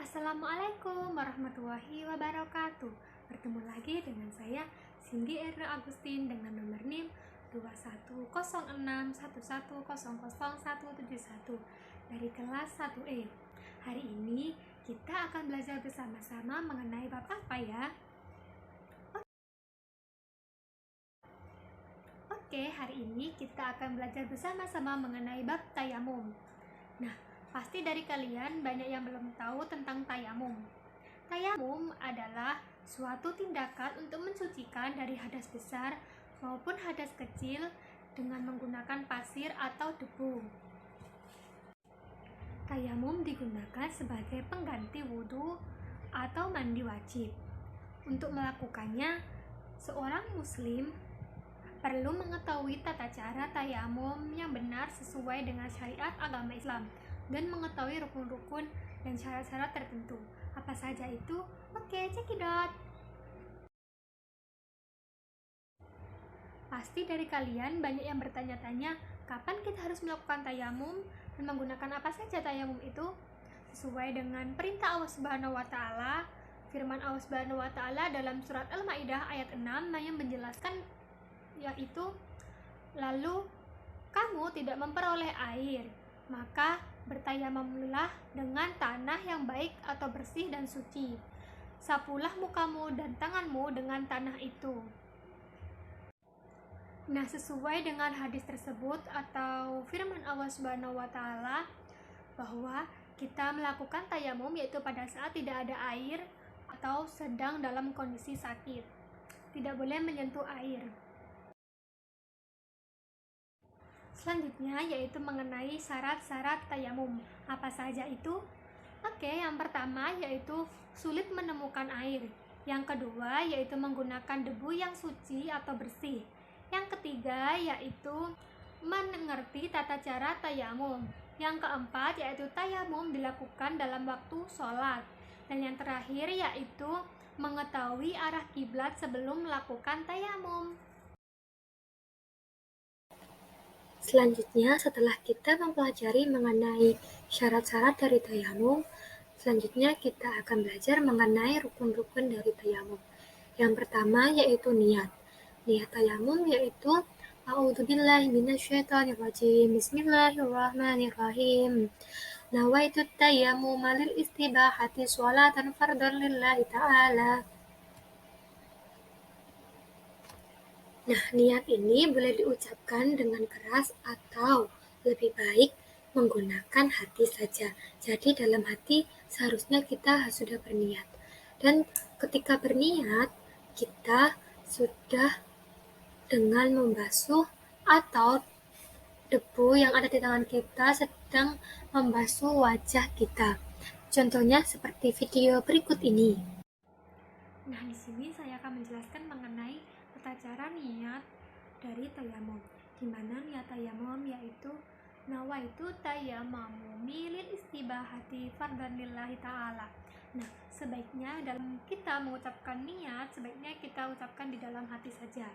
Assalamualaikum warahmatullahi wabarakatuh. Bertemu lagi dengan saya Cindy Erna Agustin dengan nomor NIM 210611000171 dari kelas 1E. Hari ini kita akan belajar bersama-sama mengenai bab apa ya? Oke, hari ini kita akan belajar bersama-sama mengenai bab tayamum. Nah, pasti dari kalian banyak yang belum tahu tentang tayamum. Tayamum adalah suatu tindakan untuk mensucikan dari hadas besar maupun hadas kecil dengan menggunakan pasir atau debu. Tayamum digunakan sebagai pengganti wudhu atau mandi wajib. Untuk melakukannya, seorang muslim perlu mengetahui tata cara tayamum yang benar sesuai dengan syariat agama Islam dan mengetahui rukun-rukun dan syarat-syarat tertentu. Apa saja itu? Oke, cekidot. Pasti dari kalian banyak yang bertanya-tanya, kapan kita harus melakukan tayamum dan menggunakan apa saja tayamum itu? Sesuai dengan perintah Allah Subhanahu wa taala, firman Allah Subhanahu wa taala dalam surat Al-Maidah ayat 6 yang menjelaskan yaitu, lalu kamu tidak memperoleh air, maka bertayamumlah dengan tanah yang baik atau bersih dan suci. Sapulah mukamu dan tanganmu dengan tanah itu. Nah, sesuai dengan hadis tersebut atau firman Allah Subhanahu wa taala bahwa kita melakukan tayamum yaitu pada saat tidak ada air atau sedang dalam kondisi sakit. Tidak boleh menyentuh air. Selanjutnya yaitu mengenai syarat-syarat tayamum. Apa saja itu? Oke, yang pertama yaitu sulit menemukan air. Yang kedua yaitu menggunakan debu yang suci atau bersih. Yang ketiga yaitu mengerti tata cara tayamum. Yang keempat yaitu tayamum dilakukan dalam waktu sholat. Dan yang terakhir yaitu mengetahui arah kiblat sebelum melakukan tayamum. Selanjutnya, setelah kita mempelajari mengenai syarat-syarat dari tayamum, selanjutnya kita akan belajar mengenai rukun-rukun dari tayamum. Yang pertama yaitu niat. Niat tayamum yaitu A'udzubillahi minasyaitonirrajim. Bismillahirrahmanirrahim. Nawaitu tayammuma lil istibahati sholatan fardhan lillahi ta'ala. Nah, niat ini boleh diucapkan dengan keras atau lebih baik menggunakan hati saja. Jadi dalam hati seharusnya kita sudah berniat. Dan ketika berniat, kita sudah dengan membasuh atau debu yang ada di tangan kita sedang membasuh wajah kita. Contohnya seperti video berikut ini. Nah, di sini saya akan menjelaskan mengenai tata cara niat dari tayamum. Di mana niat tayamum yaitu nawaitu tayammumi lil istibahati fardhan lillahi ta'ala. Nah, sebaiknya dalam kita mengucapkan niat, sebaiknya kita ucapkan di dalam hati saja.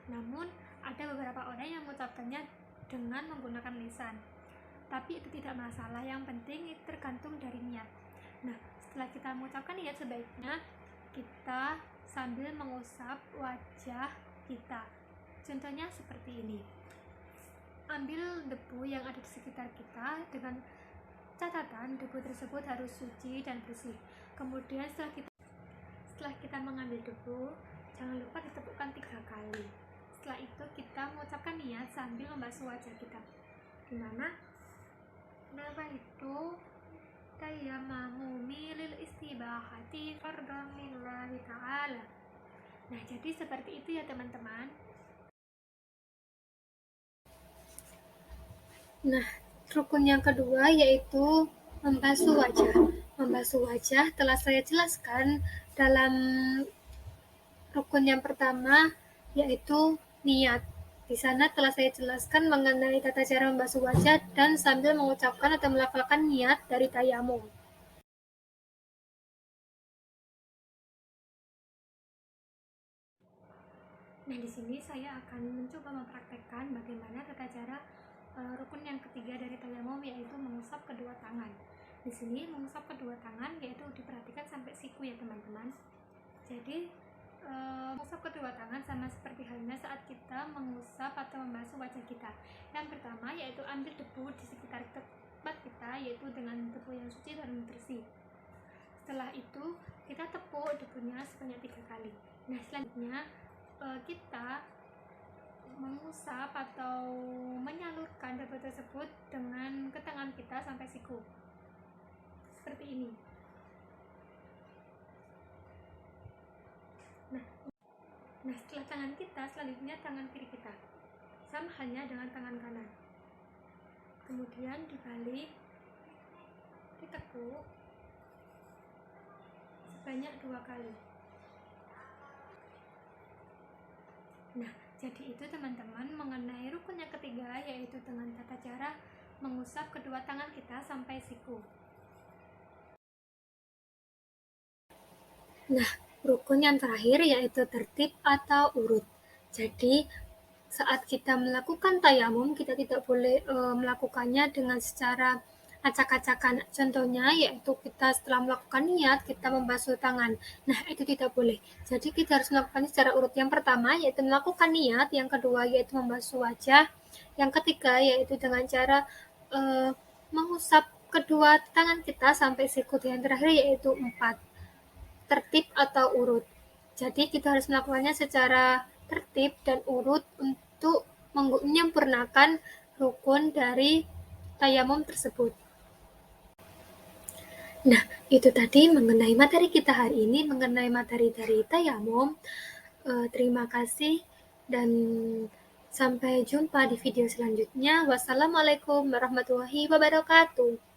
Namun, ada beberapa orang yang mengucapkannya dengan menggunakan lisan. Tapi itu tidak masalah, yang penting itu tergantung dari niat. Nah, setelah kita mengucapkan niat, sebaiknya kita sambil mengusap wajah kita. Contohnya seperti ini. Ambil debu yang ada di sekitar kita dengan catatan debu tersebut harus suci dan bersih. Kemudian setelah kita mengambil debu, jangan lupa ditepukkan 3 kali. Setelah itu kita mengucapkan niat sambil membasuh wajah kita. Dimana nawaitu tayammumi lil istibahati fardhan lillahi ta'ala. Nah, jadi seperti itu ya teman-teman. Nah, rukun yang kedua yaitu membasuh wajah. Membasuh wajah telah saya jelaskan dalam rukun yang pertama yaitu niat. Di sana telah saya jelaskan mengenai tata cara membasuh wajah dan sambil mengucapkan atau melafalkan niat dari tayamum. Nah, di sini saya akan mencoba mempraktekkan bagaimana tata cara rukun yang ketiga dari tayamum yaitu mengusap kedua tangan. Di sini mengusap kedua tangan yaitu diperhatikan sampai siku ya teman-teman. Jadi mengusap kedua tangan sama seperti halnya saat kita mengusap atau membasuh wajah kita. Yang pertama yaitu ambil debu di sekitar tempat kita, yaitu dengan debu yang suci dan bersih. Setelah itu kita tepuk debunya sebanyak 3 kali. Nah, selanjutnya kita mengusap atau menyalurkan debu tersebut dengan ke tangan kita sampai siku, seperti ini. Nah, setelah tangan kita, selanjutnya tangan kiri kita, sama halnya dengan tangan kanan. Kemudian dibalik, ditekuk sebanyak 2 kali. Nah, jadi itu teman-teman mengenai rukun yang ketiga, yaitu dengan tata cara mengusap kedua tangan kita sampai siku. Nah, rukun yang terakhir yaitu tertib atau urut. Jadi, saat kita melakukan tayamum, kita tidak boleh melakukannya dengan secara acak-acakan. Contohnya yaitu kita setelah melakukan niat, kita membasuh tangan. Nah, itu tidak boleh. Jadi kita harus melakukannya secara urut. Yang pertama yaitu melakukan niat, yang kedua yaitu membasuh wajah, yang ketiga yaitu dengan cara mengusap kedua tangan kita sampai siku, yang terakhir yaitu 4. Tertib atau urut. Jadi kita harus melakukannya secara tertib dan urut untuk menyempurnakan rukun dari tayamum tersebut. Nah, itu tadi mengenai materi kita hari ini, mengenai materi dari tayamum. Terima kasih dan sampai jumpa di video selanjutnya. Wassalamualaikum warahmatullahi wabarakatuh.